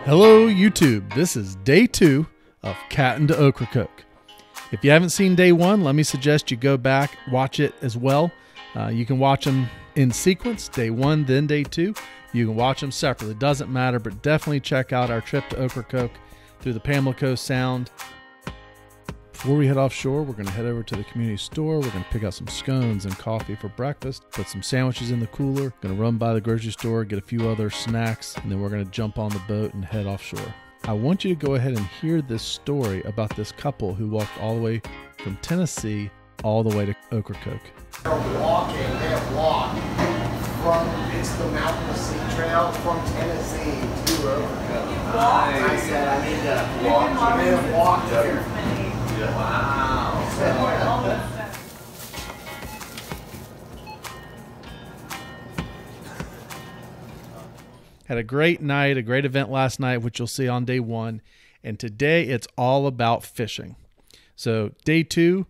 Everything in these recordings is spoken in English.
Hello YouTube, this is day 2 of Catting to Ocracoke. If you haven't seen day 1, let me suggest you go back, watch it as well. You can watch them in sequence, day 1, then day 2. You can watch them separately, it doesn't matter, but definitely check out our trip to Ocracoke through the Pamlico Sound. Before we head offshore, we're going to head over to the community store. We're going to pick out some scones and coffee for breakfast, put some sandwiches in the cooler, going to run by the grocery store, get a few other snacks, and then we're going to jump on the boat and head offshore. I want you to go ahead and hear this story about this couple who walked all the way from Tennessee all the way to Ocracoke. They have walked it's the Mountain Sea Trail from Tennessee to Ocracoke. Nice. I said I need to walk. They have walked here. Wow. Had a great night, a great event last night, which you'll see on day 1. And today it's all about fishing. So day 2,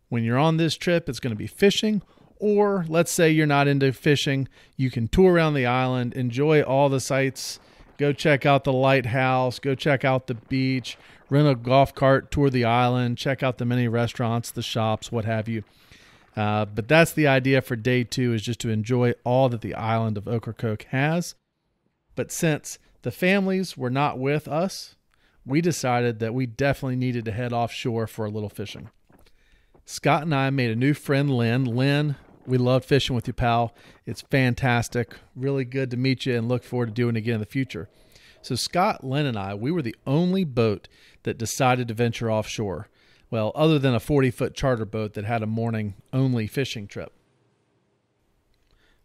when you're on this trip, it's going to be fishing. Or let's say you're not into fishing, you can tour around the island, enjoy all the sights, go check out the lighthouse, go check out the beach, rent a golf cart, tour the island, check out the many restaurants, the shops, what have you. But that's the idea for day 2, is just to enjoy all that the island of Ocracoke has. But since the families were not with us, we decided that we definitely needed to head offshore for a little fishing. Scott and I made a new friend, Lynn. Lynn, we loved fishing with you, pal. It's fantastic. Really good to meet you and look forward to doing it again in the future. So Scott, Lynn, and I, we were the only boat that decided to venture offshore. Well, other than a 40-foot charter boat that had a morning-only fishing trip.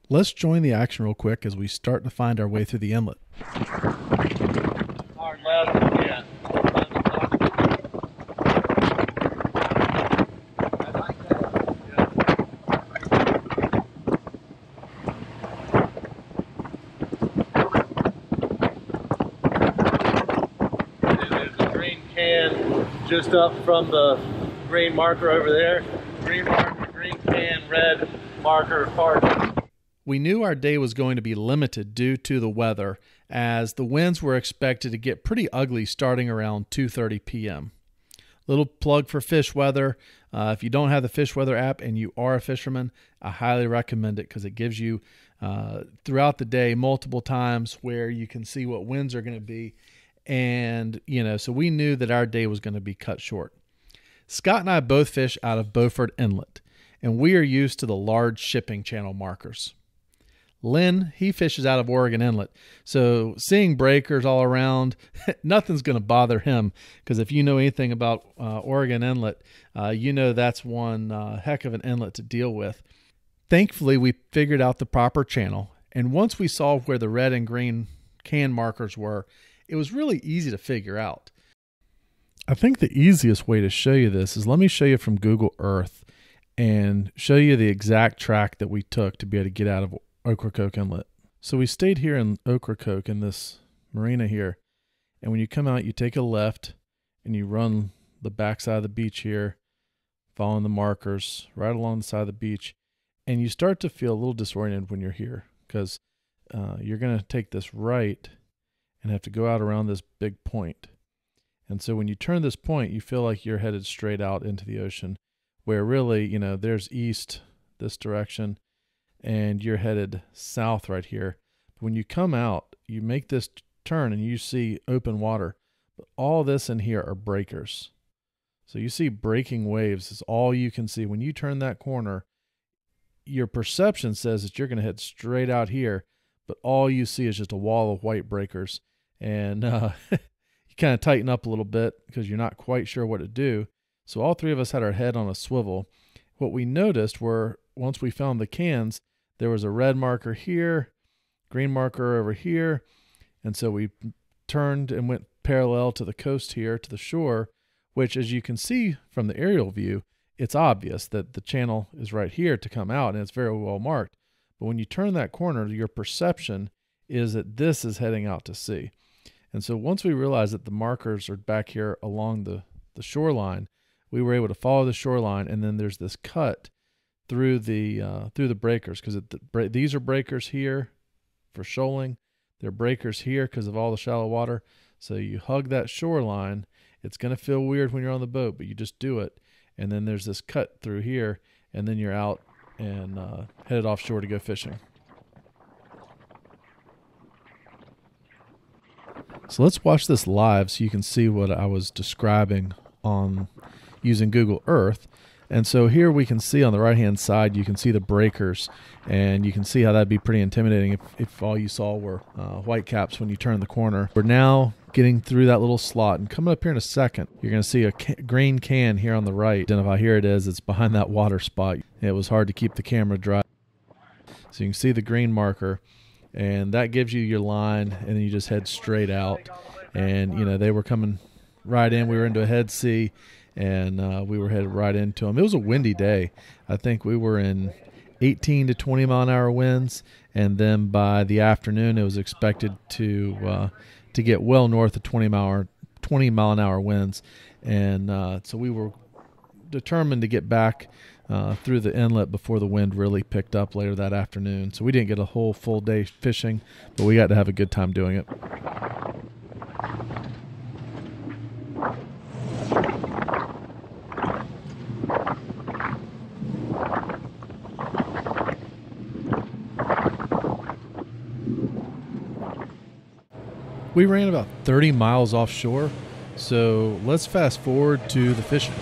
Let's join the action real quick as we start to find our way through the inlet. Hard left again. I like that. And there's a green can just up from the green marker over there. Green marker, green can, red marker, park. We knew our day was going to be limited due to the weather, as the winds were expected to get pretty ugly starting around 2:30 p.m. Little plug for fish weather. If you don't have the fish weather app and you are a fisherman, I highly recommend it because it gives you throughout the day multiple times where you can see what winds are going to be. And, so we knew that our day was going to be cut short. Scott and I both fish out of Beaufort Inlet, and we are used to the large shipping channel markers. Lynn, he fishes out of Oregon Inlet, so seeing breakers all around, nothing's going to bother him, because if you know anything about Oregon Inlet, you know that's one heck of an inlet to deal with. Thankfully, we figured out the proper channel, and once we saw where the red and green can markers were, it was really easy to figure out. I think the easiest way to show you this is let me show you from Google Earth and show you the exact track that we took to be able to get out of Ocracoke Inlet. So we stayed here in Ocracoke in this marina here, and when you come out, you take a left and you run the backside of the beach here, following the markers right along the side of the beach, and you start to feel a little disoriented when you're here because you're going to take this right and have to go out around this big point. And so when you turn this point, you feel like you're headed straight out into the ocean, where really, there's east this direction, and you're headed south right here. But when you come out, you make this turn and you see open water. But all this in here are breakers. So you see breaking waves is all you can see. When you turn that corner, your perception says that you're going to head straight out here, but all you see is just a wall of white breakers. And you kind of tighten up a little bit because you're not quite sure what to do. So all three of us had our head on a swivel. What we noticed were, once we found the cans, there was a red marker here, green marker over here. And so we turned and went parallel to the coast here, to the shore, which, as you can see from the aerial view, it's obvious that the channel is right here to come out, and it's very well marked. But when you turn that corner, your perception is that this is heading out to sea. And so once we realized that the markers are back here along the shoreline, we were able to follow the shoreline, and then there's this cut through the breakers, because these are breakers here for shoaling. There are breakers here because of all the shallow water. So you hug that shoreline. It's going to feel weird when you're on the boat, but you just do it. And then there's this cut through here, and then you're out and headed offshore to go fishing. So let's watch this live so you can see what I was describing on using Google Earth. And so here we can see on the right-hand side, you can see the breakers, and you can see how that'd be pretty intimidating if all you saw were whitecaps when you turn the corner. We're now getting through that little slot, and coming up here in a second, you're going to see a green can here on the right. Identify, here it is. It's behind that water spot. It was hard to keep the camera dry. So you can see the green marker, and that gives you your line, and then you just head straight out. And, you know, they were coming right in. We were into a head sea, and we were headed right into them. It was a windy day. I think we were in 18 to 20 mile an hour winds, and then by the afternoon it was expected to get well north of 20 mile an hour winds. And so we were determined to get back through the inlet before the wind really picked up later that afternoon. So we didn't get a whole full day fishing, but we got to have a good time doing it. We ran about 30 miles offshore, so let's fast forward to the fishing.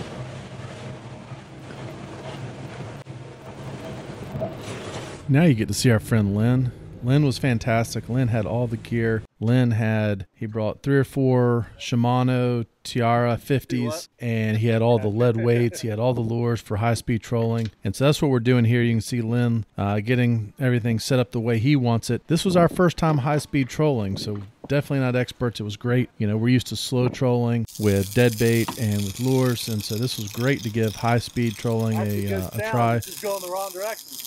Now you get to see our friend Lynn. Lynn was fantastic. Lynn had all the gear. He brought 3 or 4 Shimano Tiara 50s, and he had all the lead weights. He had all the lures for high-speed trolling. And so that's what we're doing here. You can see Lynn getting everything set up the way he wants it. This was our first time high-speed trolling, so definitely not experts. It was great. You know, we're used to slow trolling with dead bait and with lures, and so this was great to give high-speed trolling a try. This is going the wrong direction.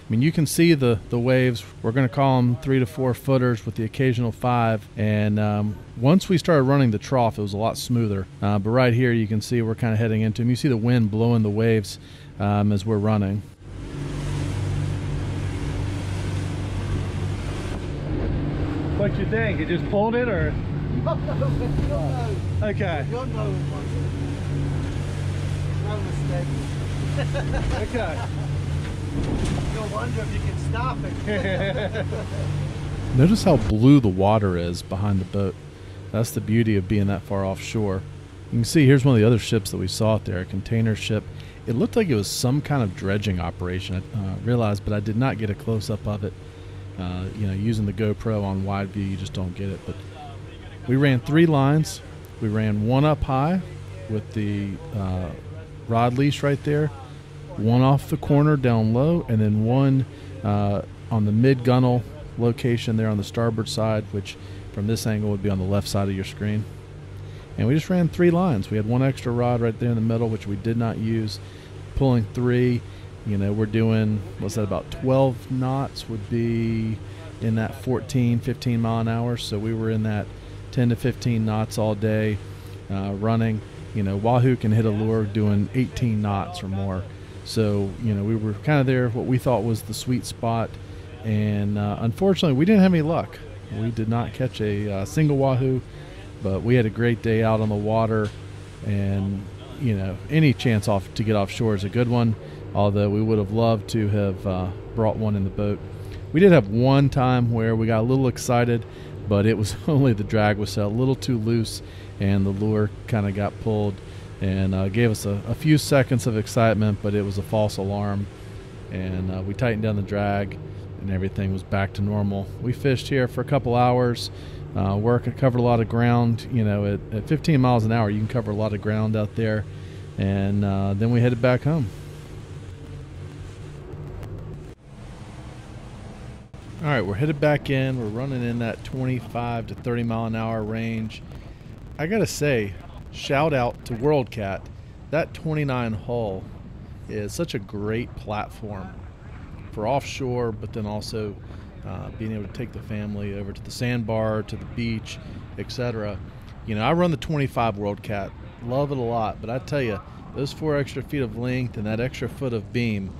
I mean, you can see the waves. We're going to call them 3 to 4 footers with the occasional 5. And once we started running the trough, it was a lot smoother. But right here, you can see we're kind of heading into them. You see the wind blowing the waves as we're running. What you think? You just pulled it, or? Okay. You'll know no mistake. Okay. You'll wonder if you can stop it. Notice how blue the water is behind the boat. That's the beauty of being that far offshore. You can see here's one of the other ships that we saw out there, a container ship. It looked like it was some kind of dredging operation, I realized, but I did not get a close-up of it. You know, using the GoPro on wide view, you just don't get it. But we ran 3 lines. We ran 1 up high with the rod leash right there, 1 off the corner down low, and then 1 on the mid-gunnel location there on the starboard side, which from this angle would be on the left side of your screen. And we just ran 3 lines. We had 1 extra rod right there in the middle, which we did not use. Pulling 3, you know, we're doing, what's that, about 12 knots would be in that 14, 15 mile an hour. So we were in that 10 to 15 knots all day running. You know, Wahoo can hit a lure doing 18 knots or more. So, you know, we were kind of there, what we thought was the sweet spot. And unfortunately, we didn't have any luck. We did not catch a single Wahoo, but we had a great day out on the water. And, you know, any chance to get offshore is a good one, although we would have loved to have brought one in the boat. We did have one time where we got a little excited, but it was only the drag was set a little too loose, and the lure kind of got pulled. And gave us a few seconds of excitement, but it was a false alarm. And we tightened down the drag, and everything was back to normal. We fished here for a couple hours, covered a lot of ground. You know, at 15 miles an hour, you can cover a lot of ground out there. And then we headed back home. All right, we're headed back in. We're running in that 25 to 30 mile an hour range. I gotta say, shout out to WorldCat. That 29 hull is such a great platform for offshore, but then also being able to take the family over to the sandbar, to the beach, etc. You know, I run the 25 WorldCat, love it a lot, but I tell you, those 4 extra feet of length and that extra foot of beam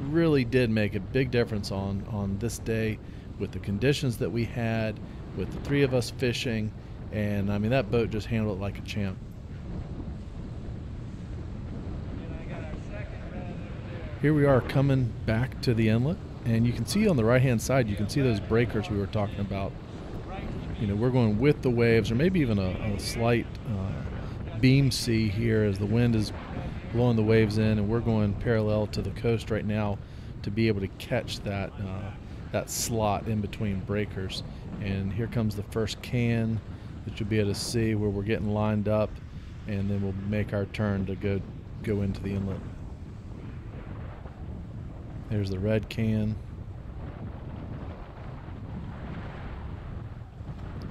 really did make a big difference on this day with the conditions that we had, with the 3 of us fishing, and I mean, that boat just handled it like a champ. Here we are coming back to the inlet, and you can see on the right hand side, you can see those breakers we were talking about. You know, we're going with the waves, or maybe even a slight beam sea here as the wind is blowing the waves in, and we're going parallel to the coast right now to be able to catch that that slot in between breakers. And here comes the first can that you'll be able to see where we're getting lined up, and then we'll make our turn to go into the inlet. There's the red can.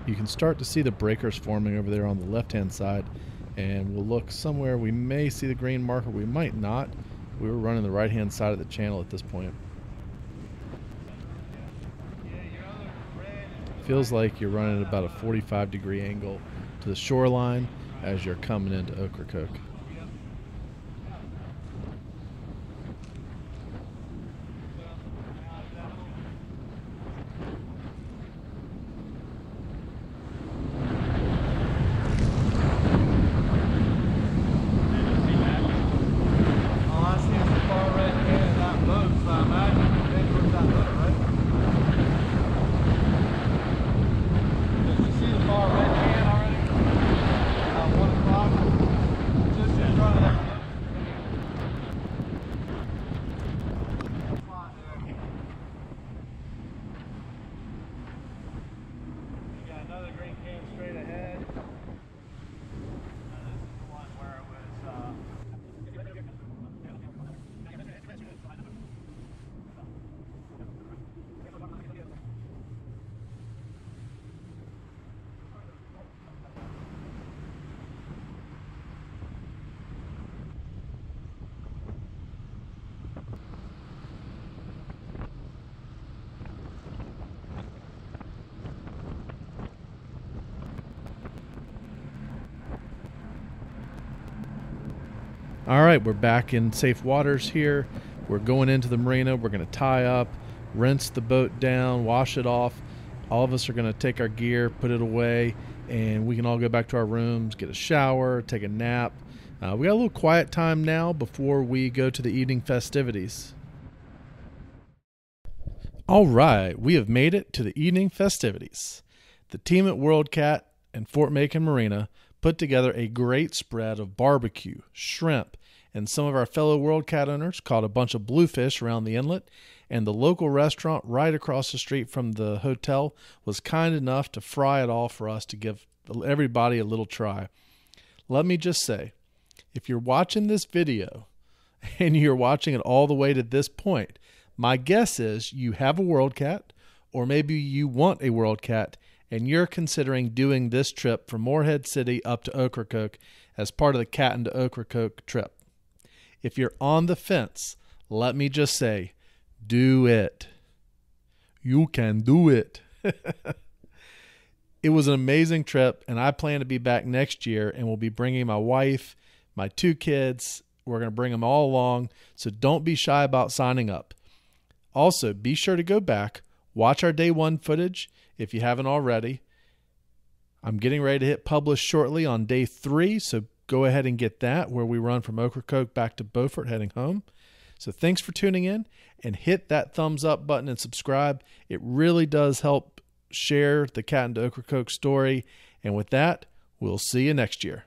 You can start to see the breakers forming over there on the left-hand side, and we'll look somewhere. We may see the green marker, we might not. We were running the right-hand side of the channel at this point. Feels like you're running at about a 45-degree angle to the shoreline as you're coming into Ocracoke. All right, we're back in safe waters here. We're going into the marina. We're going to tie up, rinse the boat down, wash it off. All of us are going to take our gear, put it away, and we can all go back to our rooms, get a shower, take a nap. We got a little quiet time now before we go to the evening festivities. All right, we have made it to the evening festivities. The team at WorldCat and Fort Macon Marina put together a great spread of barbecue, shrimp, and some of our fellow WorldCat owners caught a bunch of bluefish around the inlet, and the local restaurant right across the street from the hotel was kind enough to fry it all for us to give everybody a little try. Let me just say, if you're watching this video and you're watching it all the way to this point, my guess is you have a WorldCat, or maybe you want a WorldCat, and you're considering doing this trip from Morehead City up to Ocracoke as part of the Cat into Ocracoke trip. If you're on the fence, let me just say, do it. You can do it. It was an amazing trip, and I plan to be back next year, and we'll be bringing my wife, my 2 kids. We're going to bring them all along, so don't be shy about signing up. Also, be sure to go back, watch our day 1 footage if you haven't already. I'm getting ready to hit publish shortly on day 3, so go ahead and get that, where we run from Ocracoke back to Beaufort heading home. So thanks for tuning in, and hit that thumbs up button and subscribe. It really does help share the Cat into Ocracoke story. And with that, we'll see you next year.